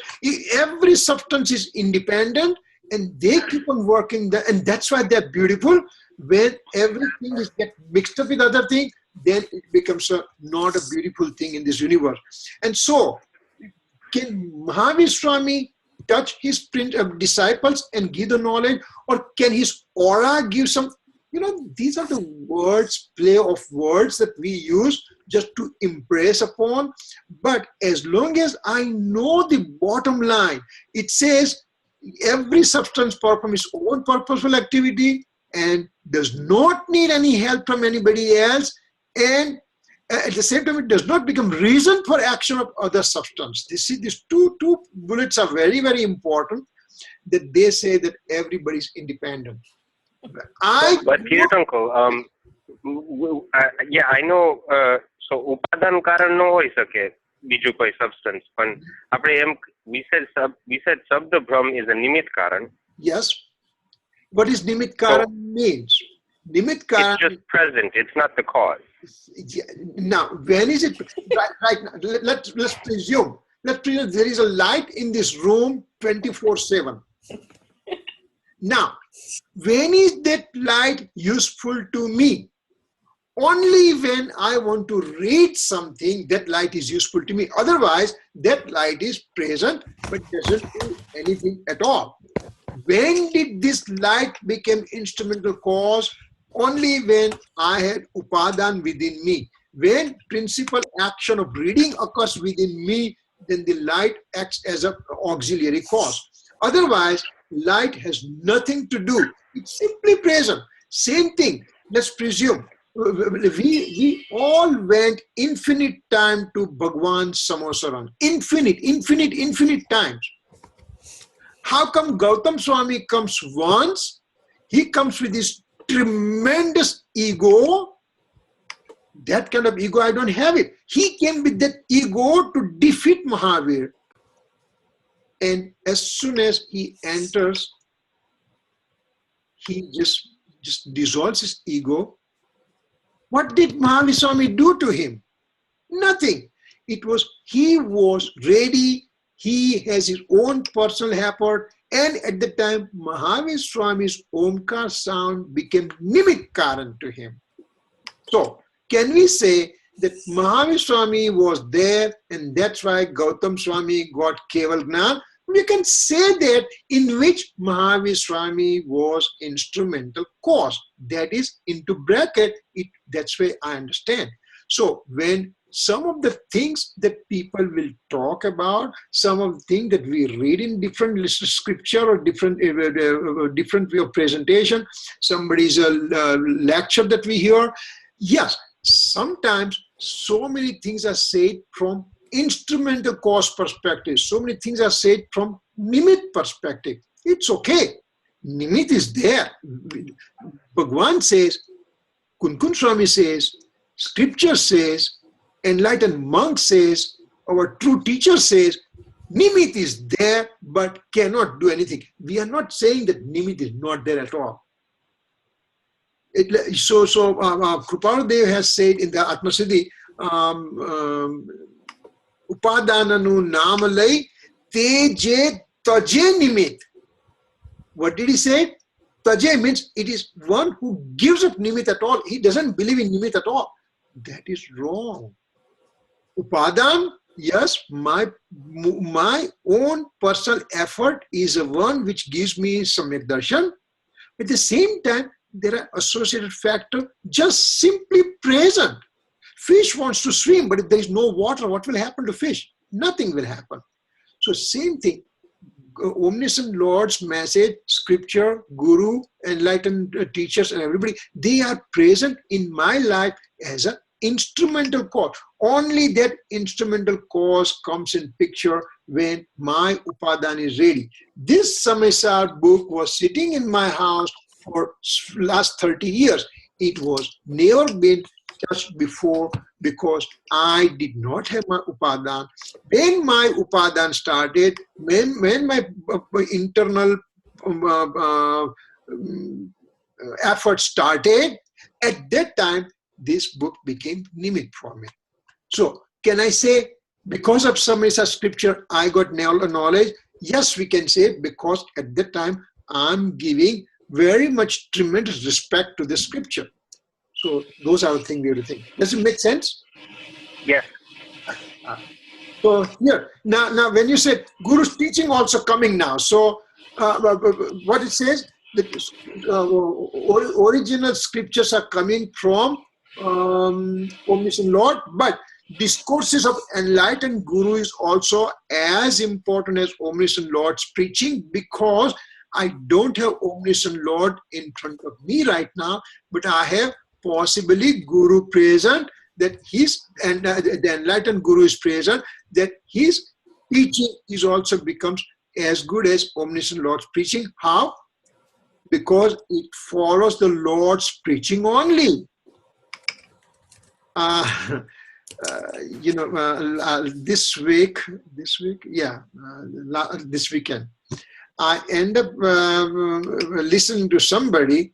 every substance is independent and they keep on working there, and that's why they're beautiful. When everything is get mixed up with other things, then it becomes not a beautiful thing in this universe. And so, can Mahavir Swami touch his disciples and give the knowledge, or can his aura give some? These are the words, play of words that we use just to impress upon. But as long as I know the bottom line, it says every substance performs its own purposeful activity and does not need any help from anybody else, and at the same time, it does not become reason for action of other substance. These two bullets are very, very important, that they say that everybody is independent. But Kirit uncle, yeah, I know. So upadan karan no hoy sake biju koi substance. But we said Sabda Brahm is a nimit karan. Yes. What is nimit karan means? Nimit karan. It's just present. It's not the cause. Now, when is it? Right now, let's presume. Let's presume there is a light in this room 24/7. Now, when is that light useful to me? Only when I want to read something, that light is useful to me. Otherwise, that light is present but doesn't do anything at all. When did this light become instrumental cause? Only when I had upadan within me. When principal action of reading occurs within me, then the light acts as an auxiliary cause. Otherwise, light has nothing to do. It's simply present. Same thing. Let's presume we all went infinite time to Bhagwan's Samaysar. Infinite times. How come Gautam Swami comes once? He comes with this tremendous ego. That kind of ego, I don't have it. He came with that ego to defeat Mahavir. And as soon as he enters, he just dissolves his ego. What did Mahavir Swami do to him? Nothing. He was ready. He has his own personal effort. And at the time, Mahavir Swami's Omkar sound became nimit karan to him. So, can we say that Mahavir Swami was there and that's why Gautam Swami got Keval Gnan? We can say that in which Mahavir Swami was instrumental cause. That is into bracket, that's why I understand. So when some of the things that people will talk about, some of the things that we read in different list of scripture or different way of presentation, somebody's lecture that we hear. Yes, sometimes so many things are said from instrumental cause perspective. So many things are said from nimit perspective. It's okay. Nimit is there. Bhagwan says, Kunkun Swami says, scripture says, enlightened monk says, our true teacher says, nimit is there but cannot do anything. We are not saying that nimit is not there at all. Krupadev has said in the Atmasiddhi, Upadananu namalai teje taje nimit. What did he say? Taje means it is one who gives up nimit at all. He doesn't believe in nimit at all. That is wrong. Upadan, yes, my own personal effort is the one which gives me samyak darshan. At the same time, there are associated factors just simply present. Fish wants to swim, but if there is no water, what will happen to fish? Nothing will happen. So same thing. Omniscient Lord's message, scripture, guru, enlightened teachers and everybody, they are present in my life as an instrumental cause. Only that instrumental cause comes in picture when my upadan is ready. This Samaysar book was sitting in my house for last 30 years. It was never been touched before because I did not have my upadan. When my upadan started, when my internal effort started, at that time, this book became nimit for me. So, can I say, because of Samaysar scripture, I got knowledge? Yes, we can say, because at that time, I'm giving very much tremendous respect to the scripture. So, those are the things we have to think. Does it make sense? Yes. So, here, now when you say Guru's teaching also coming now, so what it says, the original scriptures are coming from Omniscient Lord, but discourses of enlightened Guru is also as important as Omniscient Lord's preaching, because I don't have Omniscient Lord in front of me right now, but I have possibly Guru present, that his, and the enlightened Guru is present, that his teaching is also becomes as good as Omniscient Lord's preaching. How? Because it follows the Lord's preaching only. This weekend, I end up listening to somebody,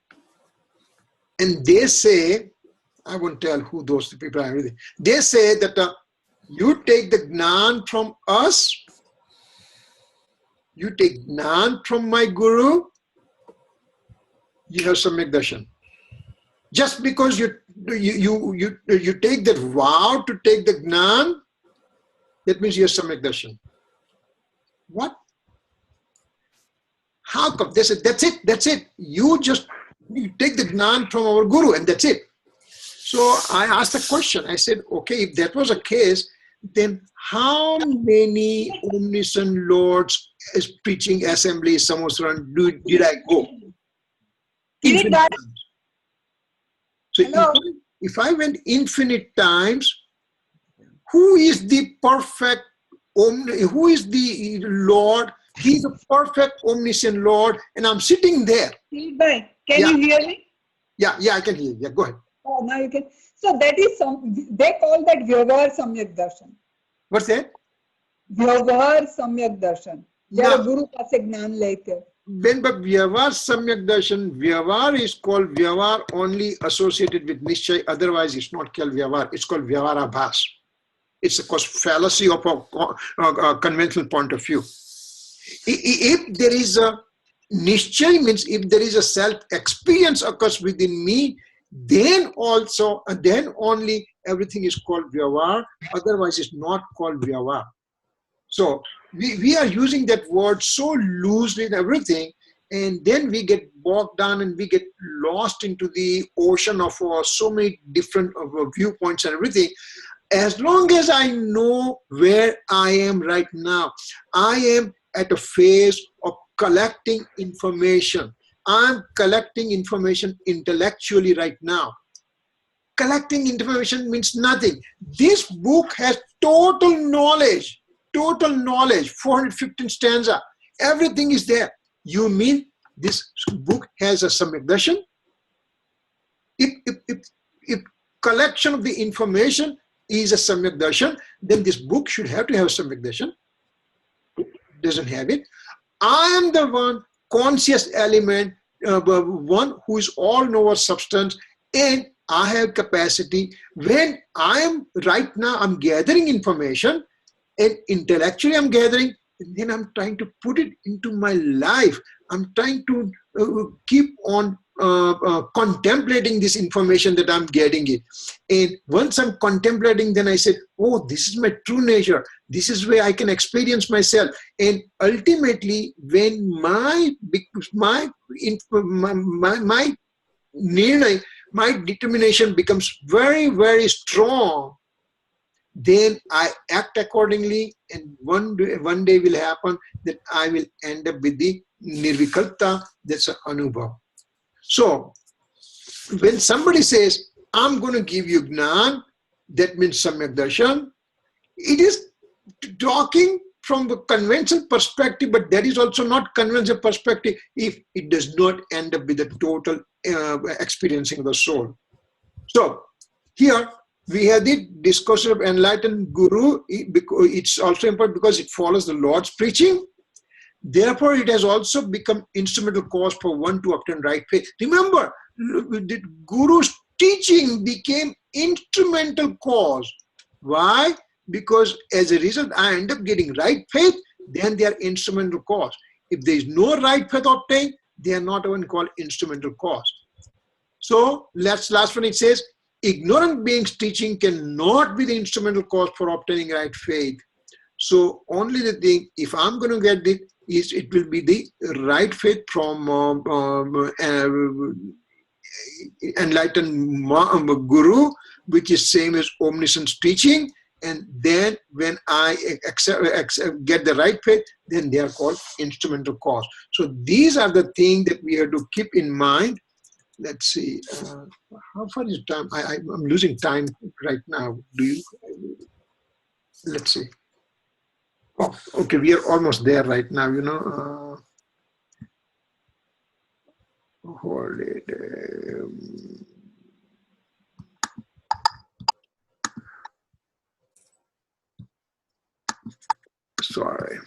and they say, I won't tell who those people are. They say that you take the Gnan from us, you take Gnan from my Guru, you have Samyak Darshan. Just because you take that vow to take the Gnan, that means you have Samyak Darshan. What? How come? They said, that's it. You take the Gnan from our Guru and that's it. So I asked a question. I said, okay, if that was a case, then how many Omniscient Lords preaching assemblies, Samaysar, did I go? Infinite times. So if I went infinite times, who is the perfect, who is the Lord? He's the perfect omniscient Lord, and I'm sitting there. Can you hear me? Yeah, I can hear you. Yeah, go ahead. Oh, now you can. So that is they call that Vyavahar Samyak Darshan. What's that? Vyavahar Samyak Darshan. Yeah. Guru ka se gnan lete. But Vyavahar Samyak Darshan, Vyavahar is called Vyavahar only associated with Nishchay, otherwise it's not called Vyavahar, it's called Vyavahar Abhas. It's of course fallacy of a conventional point of view. If there is a Nishchay, means if there is a self-experience occurs within me, then only everything is called Vyavahar, otherwise it's not called Vyavahar. So we are using that word so loosely in everything, and then we get bogged down and we get lost into the ocean of so many different viewpoints and everything. as long as I know where I am right now, I am at a phase of collecting information. I'm collecting information intellectually right now. Collecting information means nothing. This book has total knowledge, 415 stanza. Everything is there. You mean this book has a samyak darshan? If collection of the information is a samyak darshan, then this book should have to have a samyak darshan. Doesn't have it. I am the one conscious element, one who is all knower substance, and I have capacity. When I am right now, I'm gathering information, and intellectually I'm gathering, and then I'm trying to put it into my life. I'm trying to keep on contemplating this information that I'm getting it. And once I'm contemplating, then I said, oh, this is my true nature. This is where I can experience myself. And ultimately, when my nirnay, my determination becomes very, very strong, then I act accordingly, and one day will happen that I will end up with the nirvikalpa, that's an anubhav. So, when somebody says, I'm going to give you jnana, that means samyak darshan, it is talking from the conventional perspective, but that is also not conventional perspective if it does not end up with a total experiencing of the soul. So, here we have the discourse of enlightened guru. It's also important because it follows the Lord's preaching. Therefore, it has also become instrumental cause for one to obtain right faith. Remember, the Guru's teaching became instrumental cause. Why? Because as a result, I end up getting right faith, then they are instrumental cause. If there is no right faith obtained, they are not even called instrumental cause. So, last one it says, ignorant beings' teaching cannot be the instrumental cause for obtaining right faith. So, only the thing, if I'm going to get it, is it will be the right faith from enlightened guru, which is same as omniscience teaching. And then when I get the right faith, then they are called instrumental cause. So these are the things that we have to keep in mind. Let's see, how far is time? I'm losing time right now. Do you? Let's see. Oh, okay, we are almost there right now, you know. Sorry.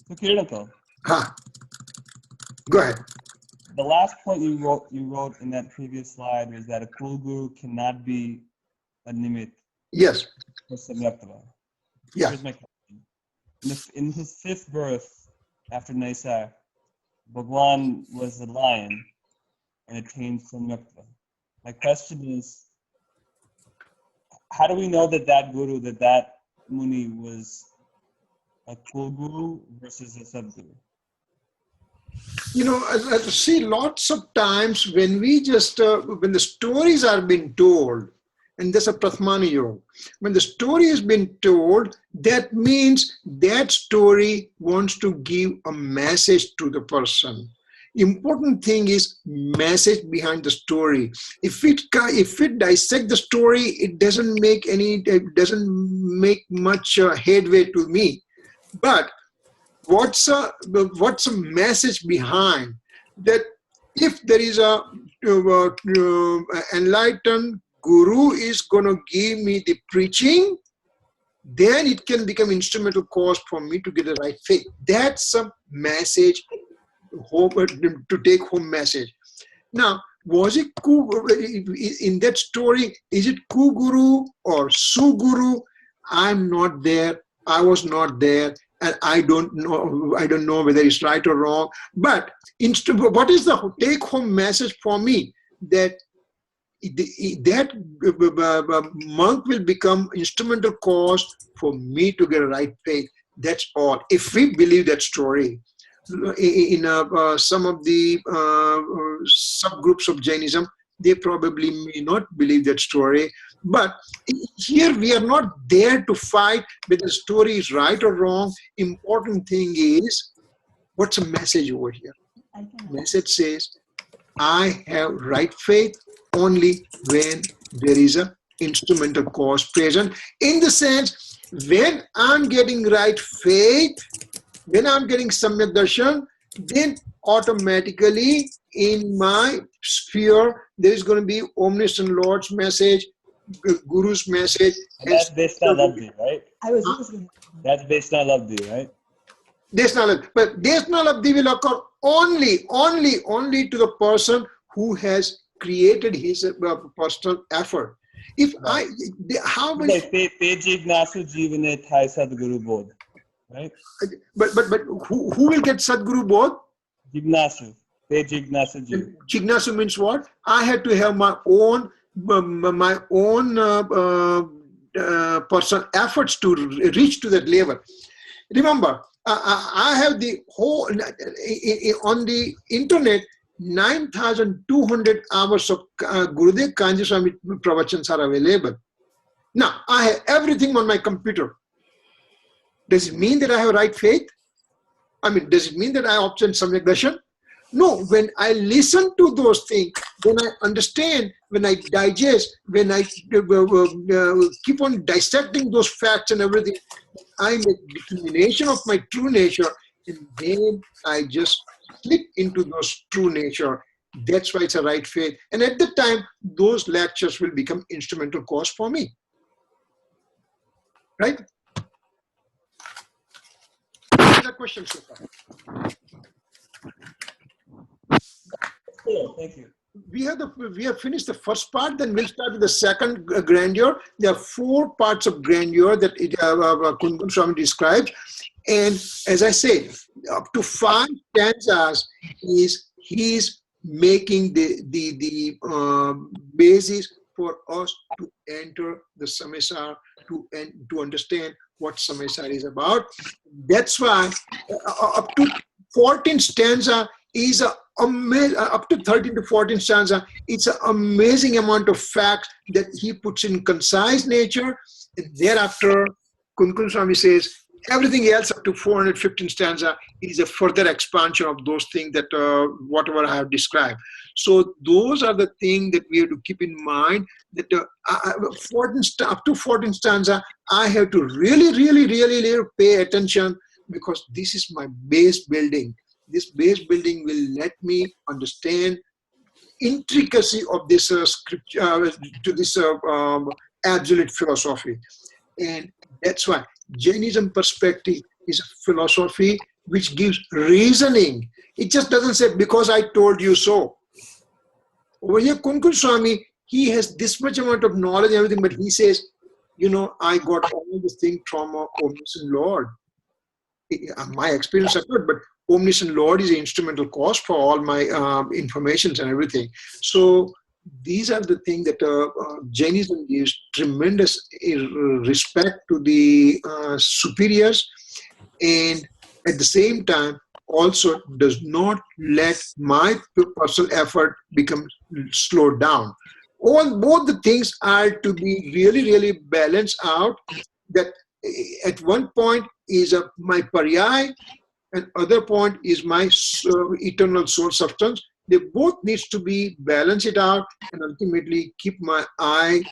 So Kirit, go ahead. The last point you wrote in that previous slide was that a cool guru cannot be a nimit. Yes. For samyaktava. Yeah. Here's my question. In his fifth birth after Naya, Bhagwan was a lion and attained samyaktava. My question is, how do we know that that Muni was a cool guru versus a subguru? You know, I see lots of times when we just, when the stories are being told, and there's a Prathmani Yoga, when the story has been told, that means that story wants to give a message to the person. Important thing is message behind the story. If it dissect the story, it doesn't make much headway to me. But what's a message behind that? If there is a enlightened guru is going to give me the preaching, then it can become instrumental cause for me to get the right faith. That's a message, to take home message. Now, was it in that story? Is it Kuguru or Suguru? I'm not there. I was not there. And I don't know whether it's right or wrong. But what is the take-home message for me? That monk will become instrumental cause for me to get a right faith. That's all. If we believe that story. some of the subgroups of Jainism, they probably may not believe that story. But here we are not there to fight whether the story is right or wrong. Important thing is, what's the message over here? Message says, I have right faith only when there is a instrumental cause present. In the sense, when I'm getting right faith, when I'm getting Samyak Darshan, then automatically in my sphere, there is going to be Omniscient Lord's message, Guru's message. And that's Desna Labdhi, right? That's Desna Labdhi, right? Desna Labdhi. But Desna Labdhi will occur only to the person who has created his personal effort. If right. How many... Pejig Nasu Jivane Thai Sadguru Bodh, right? But who will get Sadguru Bodh? Jignasu. Jignasu Jiv. Jignasu means what? I had to have my own personal efforts to reach to that level. Remember, I have the whole on the internet 9,200 hours of Gurudev Kanji Swami pravachans are available. Now I have everything on my computer. Does it mean that I have right faith? I mean, does it mean that I obtain Samyak Darshan? No, when I listen to those things, when I understand, when I digest, when I keep on dissecting those facts and everything, I make determination of my true nature, and then I just slip into those true nature. That's why it's a right faith. And at the time, those lectures will become instrumental cause for me. Right? Other questions so far? Yeah, thank you. We have finished the first part, then we'll start with the second grandeur. There are 4 parts of grandeur that Kunkum Swami describes. And as I said, up to 5 stanzas he's making the basis for us to enter the Samaysar, to understand what Samaysar is about. That's why up to 14 stanza is up to 13 to 14 stanza, it's an amazing amount of facts that he puts in concise nature. And thereafter, Kunkum Swami says, everything else up to 415 stanza is a further expansion of those things that whatever I have described. So those are the things that we have to keep in mind, that up to 14 stanza, I have to really pay attention, because this is my base building. This base building will let me understand intricacy of this scripture, to this absolute philosophy. And that's why Jainism perspective is a philosophy which gives reasoning. It just doesn't say, because I told you so. Over here, Kunkum Swami, he has this much amount of knowledge and everything, but he says, you know, I got all this thing from Omniscient Lord. My experience is good, but Omniscient Lord is an instrumental cause for all my informations and everything. So these are the things that Jainism gives tremendous respect to the superiors, and at the same time also does not let my personal effort become slowed down. Both the things are to be really balanced out, that at one point is my paryay, and other point is my eternal soul substance. They both needs to be balanced it out, and ultimately keep my eye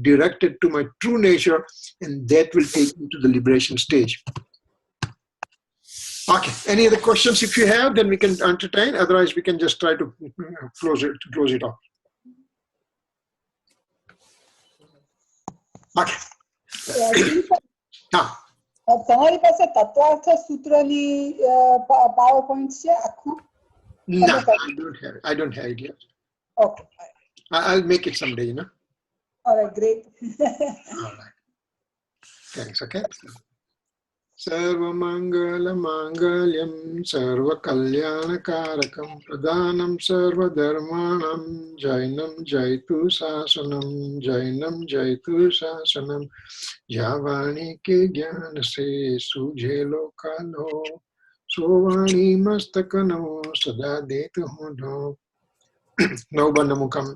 directed to my true nature, and that will take me to the liberation stage. Okay, any other questions if you have, then we can entertain, otherwise we can just try to close it off. Okay. તમારી પાસે તત્વાર્થ સૂત્રની power point છે આખું? No, I don't have it yet. Okay. I'll make it someday, you know. All right, great. All right. Thanks, okay. Sarvamangala Mangalyam Sarvakalyana-karakam Pradhanam Sarvadharmanam Jainam Jaitu Sasanam Jainam Jaitu Sasanam Javani ke Jnana se Sujhe Lokalo Sovani mastakano sada detu hono. No bandamukam.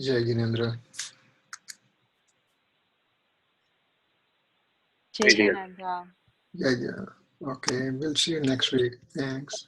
Jai Jinendra. Jai Jinendra. Yeah, yeah. Okay, we'll see you next week. Thanks.